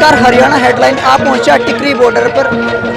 नमस्कार, हरियाणा हेडलाइन आप पहुंचा टिकरी बॉर्डर पर,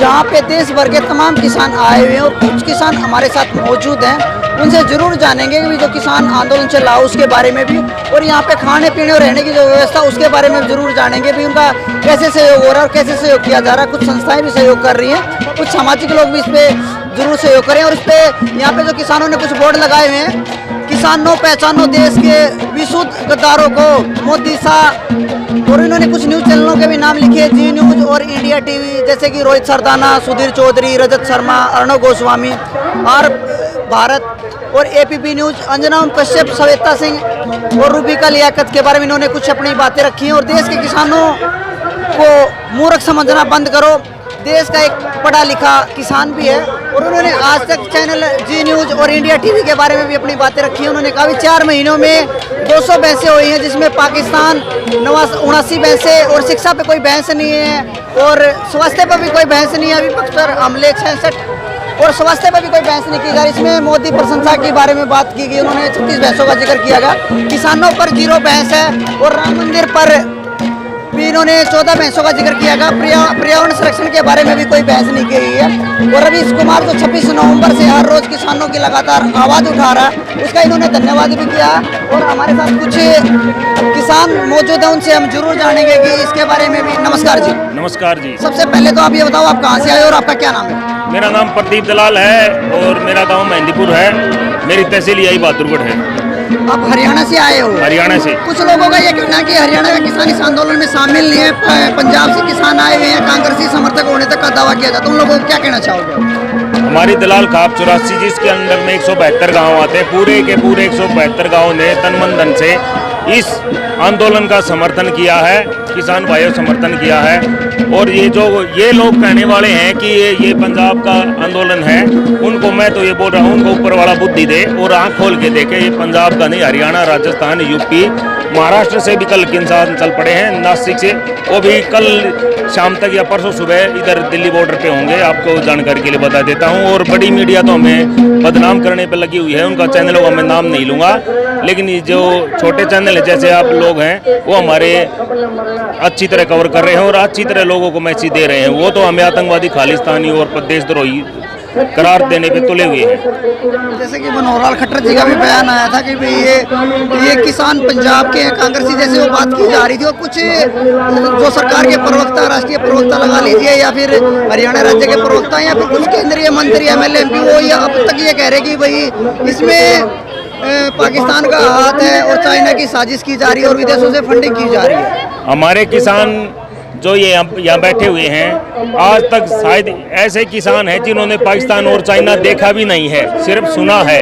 जहां पे देश भर के तमाम किसान आए हुए हैं और कुछ किसान हमारे साथ मौजूद हैं। उनसे जरूर जानेंगे कि जो किसान आंदोलन चल रहा है उसके बारे में भी, और यहाँ पे खाने पीने और रहने की जो व्यवस्था उसके बारे में जरूर जानेंगे भी, उनका कैसे सहयोग हो रहा है और कैसे सहयोग किया जा रहा है। कुछ संस्थाएं भी सहयोग कर रही हैं, कुछ सामाजिक लोग भी इस पर जरूर सहयोग करें। और इस पर यहाँ पे जो किसानों ने कुछ बोर्ड लगाए हुए हैं, किसानों पहचानो देश के विशुद्ध गद्दारों को, मोदी सा, और इन्होंने कुछ न्यूज़ चैनलों के भी नाम लिखे, जी न्यूज़ और इंडिया टीवी, जैसे कि रोहित सरदाना, सुधीर चौधरी, रजत शर्मा, अर्णव गोस्वामी, और भारत और एपीपी न्यूज़, अंजना कश्यप, श्वेता सिंह और रूबिका लियाकत के बारे में इन्होंने कुछ अपनी बातें रखी हैं। और देश के किसानों को मूर्ख समझना बंद करो, देश का एक पढ़ा लिखा किसान भी है। और उन्होंने आज तक चैनल जी न्यूज़ और इंडिया टीवी के बारे में भी अपनी बातें रखी हैं। उन्होंने कहा 4 महीनों में 200 बहसें हुई हैं, जिसमें पाकिस्तान 79 बहसें, और शिक्षा पे कोई बहस नहीं है, और स्वास्थ्य पर भी कोई बहस नहीं है। विपक्ष पर हमले 66, और स्वास्थ्य पर भी कोई बहस नहीं की जा रही। इसमें मोदी प्रशंसा के बारे में बात की गई, उन्होंने 36 बहसों का जिक्र किया गया। किसानों पर 0 बहस है, और राम मंदिर पर भी इन्होंने 14 बहसों का जिक्र किया गया। पर्यावरण संरक्षण के बारे में भी कोई बहस नहीं की गई है। और रवीश कुमार जो 26 नवंबर से हर रोज किसानों की लगातार आवाज़ उठा रहा है, उसका इन्होंने धन्यवाद भी किया। और हमारे साथ कुछ किसान मौजूद हैं, उनसे हम जरूर जानेंगे कि इसके बारे में भी। नमस्कार जी। नमस्कार जी। सबसे पहले तो आप ये बताओ, आप कहाँ से आए और आपका क्या नाम है? मेरा नाम प्रदीप दलाल है और मेरा गांव मेहंदीपुर है। मेरी तहसील यही बहादुरगढ़ है। आप हरियाणा से आए हो? हरियाणा से। कुछ लोगों का ये कहना है कि हरियाणा का किसान इस आंदोलन में शामिल नहीं है, पंजाब से किसान आए हुए हैं, कांग्रेसी समर्थक होने तक का दावा किया जाता है। उन लोगों को क्या कहना चाहोगे? हमारी दलाल खाप 84 जिसके अंदर में 172 गांव आते हैं, पूरे के पूरे 172 गांव ने तन मन धन से इस आंदोलन का समर्थन किया है, किसान भाइयों समर्थन किया है। और ये लोग कहने वाले हैं कि ये पंजाब का आंदोलन है, उनको मैं तो ये बोल रहा हूँ, उनको ऊपर वाला बुद्धि दे और आँख खोल के देखे। ये पंजाब का नहीं, हरियाणा, राजस्थान, यूपी, महाराष्ट्र से भी कल किसान चल पड़े हैं, नासिक से, वो भी कल शाम तक या परसों सुबह इधर दिल्ली बॉर्डर पे होंगे। आपको जानकारी के लिए बता देता हूँ। और बड़ी मीडिया तो हमें बदनाम करने पे लगी हुई है, उनका चैनलों का मैं नाम नहीं लूँगा, लेकिन ये जो छोटे चैनल है जैसे आप लोग हैं, वो हमारे अच्छी तरह कवर कर रहे हैं और अच्छी तरह लोगों को मैसेज दे रहे हैं। वो तो हमें आतंकवादी, खालिस्तानी और प्रदेशद्रोही करार देने पे तुले हुए हैं। जैसे कि मनोहरलाल खट्टर जी का भी बयान आया था कि भाई ये किसान पंजाब के हैं, कांग्रेसी, जैसे वो बात की जा रही थी। और कुछ जो सरकार के प्रवक्ता, राष्ट्रीय प्रवक्ता लगा लीजिए, या फिर हरियाणा राज्य के प्रवक्ता, या फिर कुछ केंद्रीय मंत्री, MLA, MP, वो ये अब तक ये कह रहे कि भाई इसमें पाकिस्तान का हाथ है और चाइना की साजिश की जा रही है और विदेशों से फंडिंग की जा रही है। हमारे किसान जो ये यहाँ बैठे हुए हैं, आज तक शायद ऐसे किसान हैं जिन्होंने पाकिस्तान और चाइना देखा भी नहीं है, सिर्फ सुना है।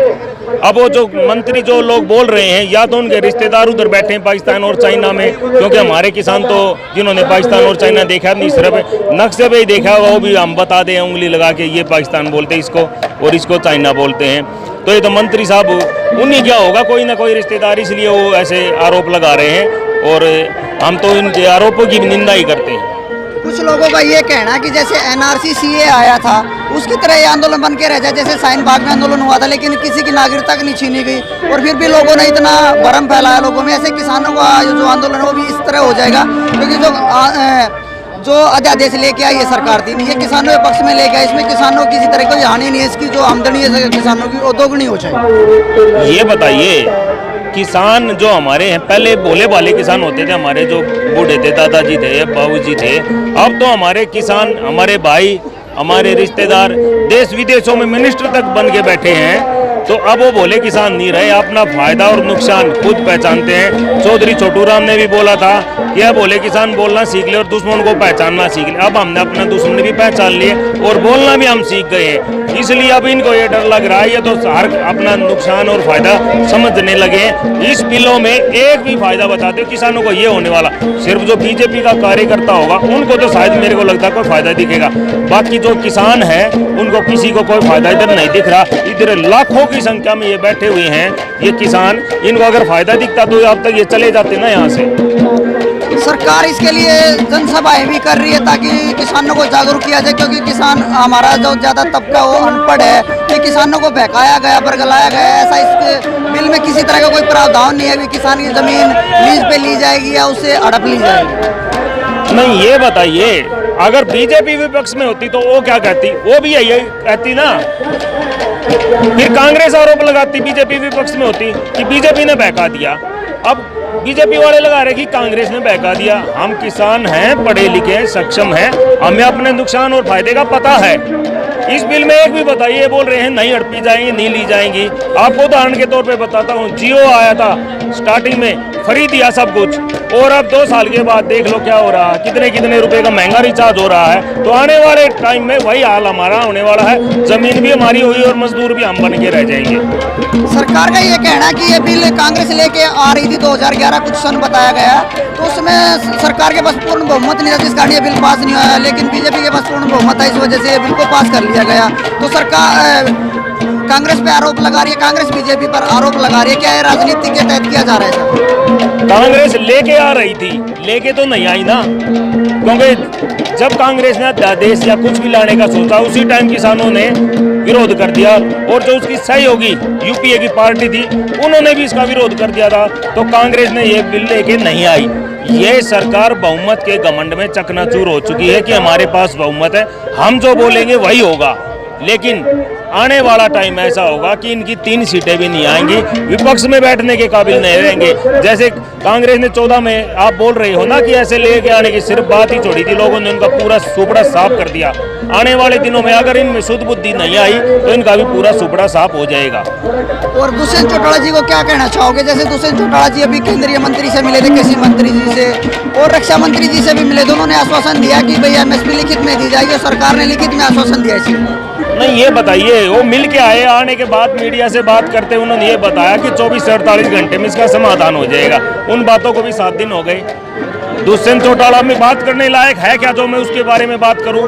अब वो जो मंत्री जो लोग बोल रहे हैं, या तो उनके रिश्तेदार उधर बैठे हैं पाकिस्तान और चाइना में, क्योंकि हमारे किसान तो जिन्होंने पाकिस्तान और चाइना देखा नहीं, सिर्फ नक्शे पे ही देखा, वो भी हम बता दें उंगली लगा के ये पाकिस्तान बोलते हैं इसको और इसको चाइना बोलते हैं। तो ये तो मंत्री साहब उन्हीं क्या होगा, कोई ना कोई रिश्तेदार, इसलिए वो ऐसे आरोप लगा रहे हैं और हम तो इन आरोपों की निंदा ही करते हैं। कुछ लोगों का ये कहना है कि जैसे NRC CA आया था, उसकी तरह ये आंदोलन बन के रह जाए, जैसे शाहीन बाग में आंदोलन हुआ था, लेकिन किसी की नागरिकता नहीं छीनी गई, और फिर भी लोगों ने इतना भरम फैलाया लोगों में। ऐसे किसानों का जो आंदोलन है वो भी इस तरह हो जाएगा, क्योंकि जो अध्यादेश लेके आई है सरकार थी, ये किसानों के पक्ष में लेके आई, इसमें किसानों की किसी तरह कोई हानि नहीं है, इसकी जो आमदनी है किसानों की वो दोगुनी हो जाए। ये बताइए, किसान जो हमारे हैं, पहले भोले भाले किसान होते थे, हमारे जो बूढ़े थे, दादाजी थे, बाबूजी थे। अब तो हमारे किसान, हमारे भाई, हमारे रिश्तेदार देश विदेशों में मिनिस्टर तक बन के बैठे हैं। तो अब वो भोले किसान नहीं रहे, अपना फायदा और नुकसान खुद पहचानते हैं। चौधरी छोटू राम ने भी बोला था कि अब भोले किसान बोलना सीख ले और दुश्मन को पहचानना सीख ले। अब हमने अपना दुश्मन भी पहचान लिए और बोलना भी हम सीख गए हैं, इसलिए अब इनको ये डर लग रहा है, ये तो हर अपना नुकसान और फायदा समझने लगे हैं। इस बिलों में एक भी फायदा बताते किसानों को ये होने वाला, सिर्फ जो बीजेपी का कार्यकर्ता होगा उनको तो शायद मेरे को लगता है कोई फायदा दिखेगा, बाकी जो किसान है उनको किसी को कोई फायदा इधर नहीं दिख रहा। इधर लाखों की संख्या में ये बैठे हुए हैं ये किसान, इनको अगर फायदा दिखता तो अब तक ये चले जाते ना यहाँ से। सरकार इसके लिए जनसभाएं भी कर रही है ताकि किसानों को जागरूक किया जाए, क्योंकि किसान हमारा जो ज़्यादा तबका वो अनपढ़ है, कि किसानों को बहकाया गया, बरगलाया गया। ऐसा इस बिल में किसी तरह का कोई प्रावधान नहीं है कि किसान की ज़मीन लीज पे ली जाएगी या उससे हड़प ली जाएगी। नहीं, ये बताइए, अगर बीजेपी विपक्ष में होती तो वो क्या कहती? वो भी यही कहती ना। फिर कांग्रेस आरोप लगाती बीजेपी विपक्ष में होती कि बीजेपी ने बहका दिया। अब बीजेपी वाले लगा रहे कि कांग्रेस ने बहका दिया। हम किसान हैं, पढ़े लिखे हैं, सक्षम हैं, हमें अपने नुकसान और फायदे का पता है। इस बिल में एक भी बताइए, बोल रहे हैं नहीं हड़पी जाएंगी, नहीं ली जाएंगी। आपको उदाहरण के तौर पे बताता हूँ, जियो आया था स्टार्टिंग में, फ्री दिया सब कुछ, और अब 2 साल के बाद देख लो क्या हो रहा है, कितने कितने रुपए का महंगा रिचार्ज हो रहा है। तो आने वाले टाइम में वही हाल हमारा होने वाला है, जमीन भी हमारी हुई और मजदूर भी हम बन के रह जाएंगे। सरकार का ये कहना है कि ये बिल कांग्रेस लेके आ रही थी 2011 कुछ सन बताया गया, तो उसमें सरकार के पास पूर्ण बहुमत नहीं था, जिस कारण ये बिल पास नहीं हुआ, लेकिन बीजेपी के पास पूर्ण बहुमत था, इस वजह से ये बिल को पास कर लिया गया। तो सरकार कांग्रेस पे आरोप लगा रही है, कांग्रेस बीजेपी पर आरोप लगा रही है, क्या ये राजनीति के तहत किया जा रहा है? कांग्रेस लेके आ रही थी, लेके तो नहीं आई ना, क्योंकि जब कांग्रेस ने अध्यादेश या कुछ भी लाने का सोचा, उसी टाइम किसानों ने विरोध कर दिया, और जो उसकी सहयोगी यूपीए की पार्टी थी उन्होंने भी इसका विरोध कर दिया था। तो कांग्रेस ने ये बिल लेके नहीं आई। ये सरकार बहुमत के घमंड में चकनाचूर हो चुकी है कि हमारे पास बहुमत है, हम जो बोलेंगे वही होगा। लेकिन आने वाला टाइम ऐसा होगा कि इनकी 3 सीटें भी नहीं आएंगी, विपक्ष में बैठने के काबिल नहीं रहेंगे। जैसे कांग्रेस ने 14 में, आप बोल रहे हो ना कि ऐसे लेके आने की सिर्फ बात ही छोड़ी थी, लोगों ने उनका पूरा सुपड़ा साफ कर दिया। आने वाले दिनों में अगर इनमें शुद्ध बुद्धि नहीं आई तो इनका भी पूरा सुपड़ा साफ हो जाएगा। और दुष्यंत चौटाला जी को क्या कहना चाहोगे? जैसे दुष्यंत चौटाला जी अभी केंद्रीय मंत्री से मिले थे, कृषि मंत्री जी से और रक्षा मंत्री जी से भी मिले थे, उन्होंने आश्वासन दिया कि भाई एमएसपी लिखित में दी जाएगी, और सरकार ने लिखित में आश्वासन दिया इसी। नहीं, ये बताइए, वो मिल के आए, आने के बाद मीडिया से बात करते उन्होंने ये बताया कि 24 से 48 घंटे में इसका समाधान हो जाएगा। उन बातों को भी 7 दिन हो गए। दुष्यंत चौटाला में बात करने लायक है क्या जो मैं उसके बारे में बात करूं?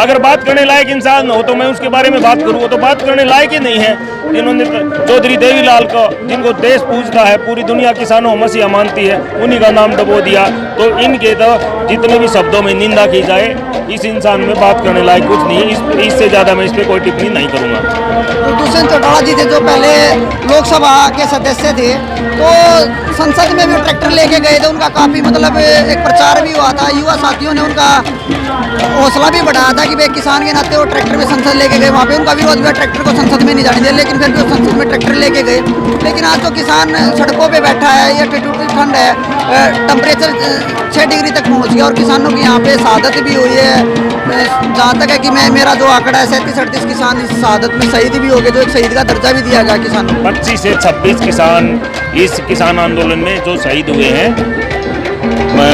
अगर बात करने लायक इंसान हो तो मैं उसके बारे में बात करूं, वो तो बात करने लायक ही नहीं है। इन्होंने चौधरी देवीलाल को, जिनको देश पूजता है, पूरी दुनिया किसानों मसीहा मानती है, उन्हीं का नाम डबो दिया। तो इनके तो जितने भी शब्दों में निंदा की जाए, इस इंसान में बात करने लायक कुछ नहीं है। इससे ज़्यादा मैं इस पर कोई टिप्पणी नहीं करूँगा। तो दुष्यंत चौटाला जी थे जो पहले लोकसभा के सदस्य थे, तो संसद में भी ट्रैक्टर लेके गए थे, उनका काफ़ी मतलब एक प्रचार भी हुआ था, युवा साथियों ने उनका हौसला भी बढ़ाया था कि भाई किसान के नाते वो ट्रैक्टर में संसद लेके गए। वहाँ पे उनका विरोध हुआ, ट्रैक्टर को संसद में नहीं जाने दिया, लेकिन फिर भी वो संसद में ट्रैक्टर लेके गए। लेकिन आज तो किसान सड़कों पे बैठा है, ये ठंड है, टेम्परेचर 6 डिग्री तक पहुँच गया, और किसानों की यहाँ पे शहादत भी हुई है। जहाँ तक है कि मेरा जो आंकड़ा है 37-38 किसान इस शहादत में शहीद भी हो गए, जो एक शहीद का दर्जा भी दिया गया किसानों को। 25 से 26 किसान इस किसान आंदोलन में जो शहीद हुए हैं,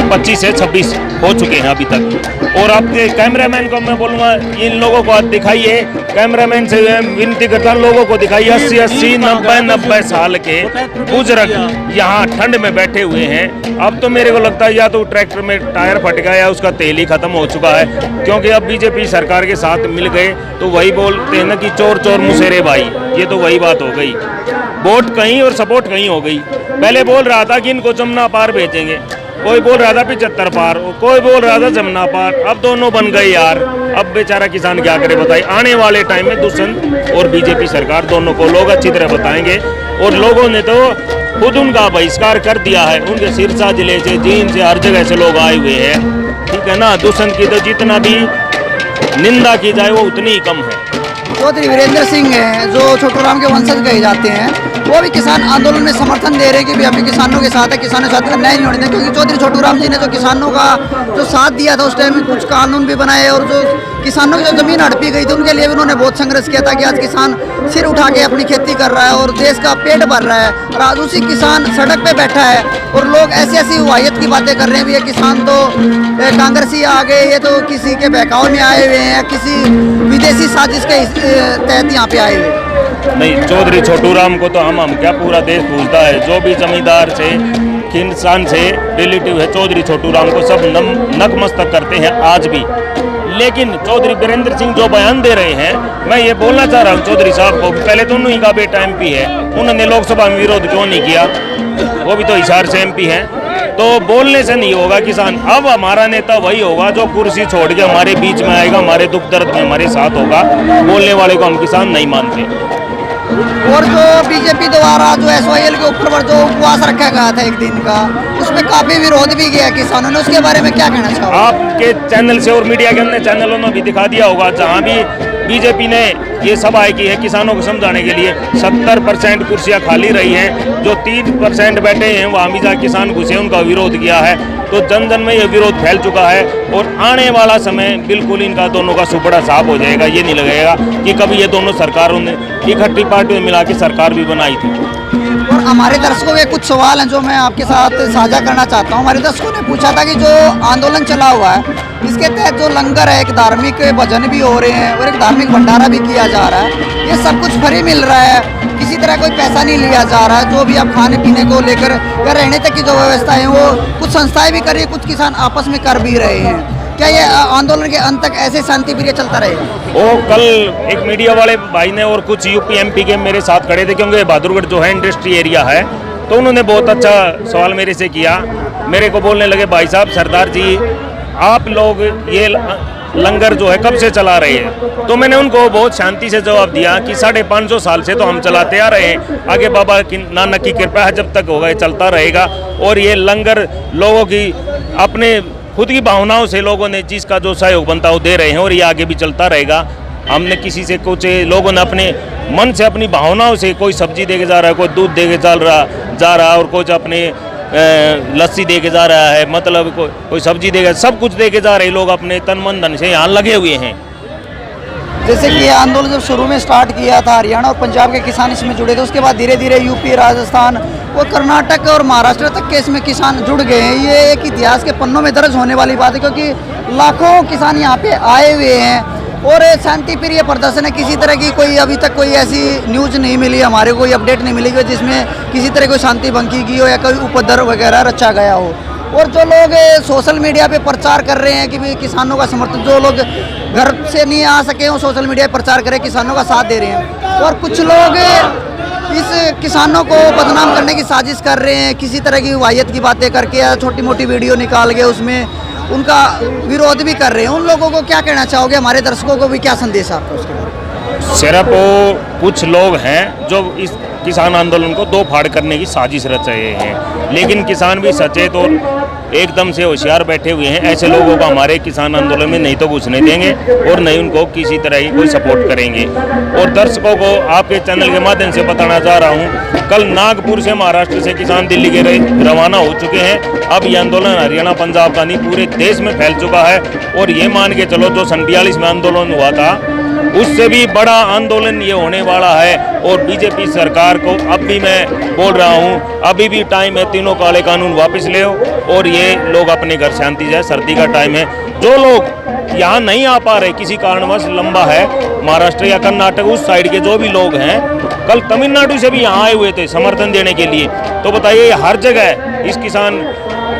25 से 26 हो चुके हैं अभी तक। और आपके कैमरामैन को मैं बोलूँगा, इन लोगों को दिखाइए, कैमरामैन से विनती करता हूं, लोगों को दिखाइए 80-80, 90-90 साल के बुजुर्ग यहाँ ठंड में बैठे हुए हैं। अब तो मेरे को लगता है या तो ट्रैक्टर में टायर फट गया या उसका तेल ही खत्म हो चुका है, क्योंकि अब बीजेपी सरकार के साथ मिल गए तो वही बोलते हैं ना कि चोर चोर मुसेरे भाई, ये तो वही बात हो गई। वोट कहीं और सपोर्ट कहीं हो गई। पहले बोल रहा था कि इनको जमुना पार भेजेंगे, कोई बोल रहा था 75 पार, कोई बोल रहा था जमुना पार, अब दोनों बन गए यार। अब बेचारा किसान क्या करे बताइए। आने वाले टाइम में दुष्यंत और बीजेपी सरकार दोनों को लोग अच्छी तरह बताएंगे, और लोगों ने तो खुद उनका बहिष्कार कर दिया है। उनके सिरसा जिले से, जींद से, हर जगह से लोग आए हुए हैं, ठीक है ना। दुष्यंत की तो जितना भी निंदा की जाए वो उतनी ही कम है। चौधरी वीरेंद्र सिंह हैं जो छोटू राम के वंशज कहे जाते हैं, वो भी किसान आंदोलन में समर्थन दे रहे हैं कि भी हम किसानों के साथ है, किसानों के साथ अन्याय नहीं होने दें। क्योंकि चौधरी छोटू राम जी ने जो किसानों का जो साथ दिया था, उस टाइम में कुछ कानून भी बनाए, और जो किसानों की जो जमीन हड़पी गई थी उनके लिए भी उन्होंने बहुत संघर्ष किया था कि आज किसान सिर उठा के अपनी खेती कर रहा है और देश का पेट भर रहा है, और आज उसी किसान सड़क पे बैठा है और लोग ऐसी ऐसी वाहियत की बातें कर रहे हैं भी ये किसान तो कांग्रेसी आ गए, ये तो किसी के बहकाव में आए हुए हैं, किसी विदेशी साजिश के तहत यहाँ पे आए हुए। नहीं, चौधरी छोटू राम को तो हम क्या पूरा देश पूछता है। जो भी जमींदार से, किसान से रिलेटिव है, चौधरी छोटू राम को सब नतमस्तक करते हैं आज भी। लेकिन चौधरी वीरेंद्र सिंह जो बयान दे रहे हैं, मैं ये बोलना चाह रहा हूँ चौधरी साहब को, पहले तो उन्हीं का बेटा MP है, उन्होंने लोकसभा में विरोध क्यों नहीं किया? वो भी तो हिसार से MP हैं। तो बोलने से नहीं होगा किसान। अब हमारा नेता वही होगा जो कुर्सी छोड़ के हमारे बीच में आएगा, हमारे दुख दर्द में हमारे साथ होगा। बोलने वाले को हम किसान नहीं मानते। और जो बीजेपी द्वारा जो SYL के ऊपर जो उपवास रखा गया था एक दिन का, उसमें काफी विरोध भी किया किसानों ने, उसके बारे में क्या कहना चाहोगे? आपके चैनल से और मीडिया के अन्य चैनलों ने भी दिखा दिया होगा, जहाँ भी बीजेपी ने ये सभाएं की है किसानों को समझाने के लिए, 70% कुर्सियां खाली रही हैं, जो 30% बैठे हैं वहाँ भी जहाँ किसान घुसे उनका विरोध किया है। तो जन जन में ये विरोध फैल चुका है और आने वाला समय बिल्कुल इनका दोनों का सुपड़ा साफ हो जाएगा। ये नहीं लगेगा कि कभी ये दोनों सरकारों ने इकट्ठी पार्टियों में मिला के सरकार भी बनाई थी। और हमारे दर्शकों के कुछ सवाल हैं जो मैं आपके साथ साझा करना चाहता हूं। हमारे दर्शकों ने पूछा था कि जो आंदोलन चला हुआ है, इसके तहत जो लंगर है, एक धार्मिक भजन भी हो रहे हैं और एक धार्मिक भंडारा भी किया जा रहा है, ये सब कुछ फ्री मिल रहा है, किसी तरह कोई पैसा नहीं लिया जा रहा है। जो भी आप खाने पीने को लेकर या रहने तक की जो व्यवस्था है वो कुछ संस्थाएं भी कर रही है, कुछ किसान आपस में कर भी रहे हैं। क्या ये आंदोलन के अंत तक ऐसे शांति प्रिय चलता रहेगा? वो कल एक मीडिया वाले भाई ने और कुछ यूपी MP के मेरे साथ खड़े थे, क्योंकि बहादुरगढ़ जो है इंडस्ट्री एरिया है, तो उन्होंने बहुत अच्छा सवाल मेरे से किया। मेरे को बोलने लगे, भाई साहब सरदार जी आप लोग ये लंगर जो है कब से चला रहे हैं? तो मैंने उनको बहुत शांति से जवाब दिया कि 550 साल से तो हम चलाते आ रहे हैं, आगे बाबा की नानक की कृपा है, जब तक होगा ये चलता रहेगा। और ये लंगर लोगों की अपने खुद की भावनाओं से लोगों ने जिसका जो सहयोग बनता है वो दे रहे हैं और ये आगे भी चलता रहेगा। हमने किसी से कुछ, लोगों ने अपने मन से अपनी भावनाओं से, कोई सब्जी दे के जा रहा है, कोई दूध दे के जा रहा है और कुछ अपने लस्सी दे के जा रहा है, मतलब कोई सब्जी देगा, सब कुछ दे के जा रहे लोग अपने तन मन धन से यहाँ लगे हुए हैं। जैसे कि आंदोलन जब शुरू में स्टार्ट किया था, हरियाणा और पंजाब के किसान इसमें जुड़े थे, उसके बाद धीरे धीरे यूपी, राजस्थान और कर्नाटक और महाराष्ट्र तक के इसमें किसान जुड़ गए हैं। ये एक इतिहास के पन्नों में दर्ज होने वाली बात है, क्योंकि लाखों किसान यहाँ पे आए हुए हैं और शांति प्रिय प्रदर्शन है। किसी तरह की कोई अभी तक कोई ऐसी न्यूज़ नहीं मिली, हमारे कोई अपडेट नहीं मिली जिसमें किसी तरह कोई शांति भंग की हो या कोई उपद्रव वगैरह रचा गया हो। और जो लोग सोशल मीडिया पे प्रचार कर रहे हैं कि भी किसानों का समर्थन, जो लोग घर से नहीं आ सके वो सोशल मीडिया पे प्रचार करें, किसानों का साथ दे रहे हैं। और कुछ लोग इस किसानों को बदनाम करने की साजिश कर रहे हैं, किसी तरह की वाहियत की बातें करके या छोटी मोटी वीडियो निकाल के उसमें उनका विरोध भी कर रहे हैं। उन लोगों को क्या कहना चाहोगे? हमारे दर्शकों को भी क्या संदेश आपका उसके बारे? सिर्फ वो कुछ लोग हैं जो इस किसान आंदोलन को दो फाड़ करने की साजिश रच रहे हैं, लेकिन किसान भी सचेत और एकदम से होशियार बैठे हुए हैं। ऐसे लोगों को हमारे किसान आंदोलन में नहीं तो घुसने देंगे और नहीं उनको किसी तरह की कोई सपोर्ट करेंगे। और दर्शकों को आपके चैनल के माध्यम से बताना चाह रहा हूँ, कल नागपुर से, महाराष्ट्र से किसान दिल्ली के रवाना हो चुके हैं। अब ये आंदोलन हरियाणा पंजाब का नहीं पूरे देश में फैल चुका है। और ये मान के चलो जो 47 में आंदोलन हुआ था उससे भी बड़ा आंदोलन ये होने वाला है। और बीजेपी सरकार को अब भी मैं बोल रहा हूँ, अभी भी टाइम है, तीनों काले कानून वापस ले और ये लोग अपने घर शांति जाए। सर्दी का टाइम है, जो लोग यहाँ नहीं आ पा रहे किसी कारणवश, लंबा है महाराष्ट्र या कर्नाटक उस साइड के जो भी लोग हैं, कल तमिलनाडु से भी यहाँ आए हुए थे समर्थन देने के लिए। तो बताइए हर जगह इस किसान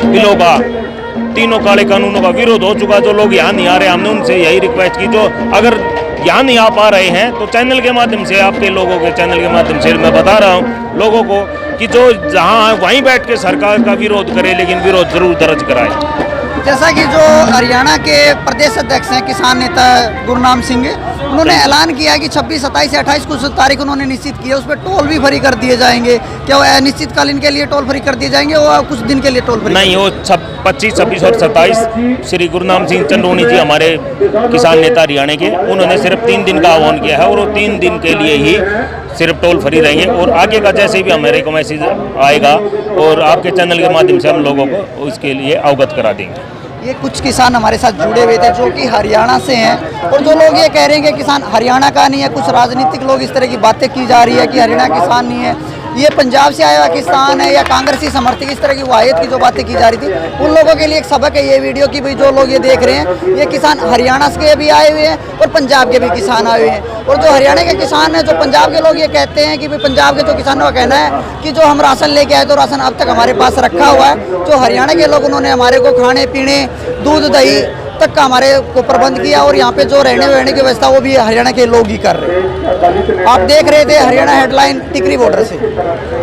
बिलों का, तीनों काले कानूनों का विरोध हो चुका। जो लोग यहाँ नहीं आ रहे, हमने उनसे यही रिक्वेस्ट की, जो अगर यहाँ नहीं आ पा रहे हैं तो चैनल के माध्यम से, आपके लोगों के चैनल के माध्यम से मैं बता रहा हूँ लोगों को कि जो जहाँ वहीं बैठ के सरकार का विरोध करे, लेकिन विरोध जरूर दर्ज कराए। जैसा कि जो हरियाणा के प्रदेश अध्यक्ष हैं किसान नेता गुरनाम सिंह, उन्होंने ऐलान किया है कि 26, 27 या 28 कुछ तारीख उन्होंने निश्चित की है, उस पर टोल भी फ्री कर दिए जाएंगे। क्या वो अनिश्चितकालीन के लिए टोल फ्री कर दिए जाएंगे और कुछ दिन के लिए टोल फ्री? नहीं, वो 25, 26 और 27 श्री गुरनाम सिंह चंदोनी जी हमारे किसान नेता हरियाणा के, उन्होंने सिर्फ 3 दिन का आह्वान किया है और वो 3 दिन के लिए ही सिर्फ टोल फ्री रहेंगे। और आगे का जैसे भी हमारे को मैसेज आएगा और आपके चैनल के माध्यम से हम लोगों को इसके लिए अवगत करा देंगे। ये कुछ किसान हमारे साथ जुड़े हुए थे जो कि हरियाणा से हैं, और जो लोग ये कह रहे हैं कि किसान हरियाणा का नहीं है, कुछ राजनीतिक लोग इस तरह की बातें की जा रही है कि हरियाणा किसान नहीं है, ये पंजाब से आया हुआ किसान है या कांग्रेसी समर्थक, इस तरह की वाहियत की जो बातें की जा रही थी, उन लोगों के लिए एक सबक है ये वीडियो की भाई जो लोग ये देख रहे हैं, ये किसान हरियाणा के भी आए हुए हैं और पंजाब के भी किसान आए हुए हैं। और जो हरियाणा के किसान हैं, जो पंजाब के लोग ये कहते हैं कि भाई पंजाब के जो किसानों का कहना है कि जो हम राशन लेके आए तो राशन अब तक हमारे पास रखा हुआ है। जो हरियाणा के लोग, उन्होंने हमारे को खाने पीने, दूध दही तक का हमारे को प्रबंध किया और यहाँ पे जो रहने वहने की व्यवस्था वो भी हरियाणा के लोग ही कर रहे हैं। आप देख रहे थे हरियाणा हेडलाइन टिकरी बॉर्डर से।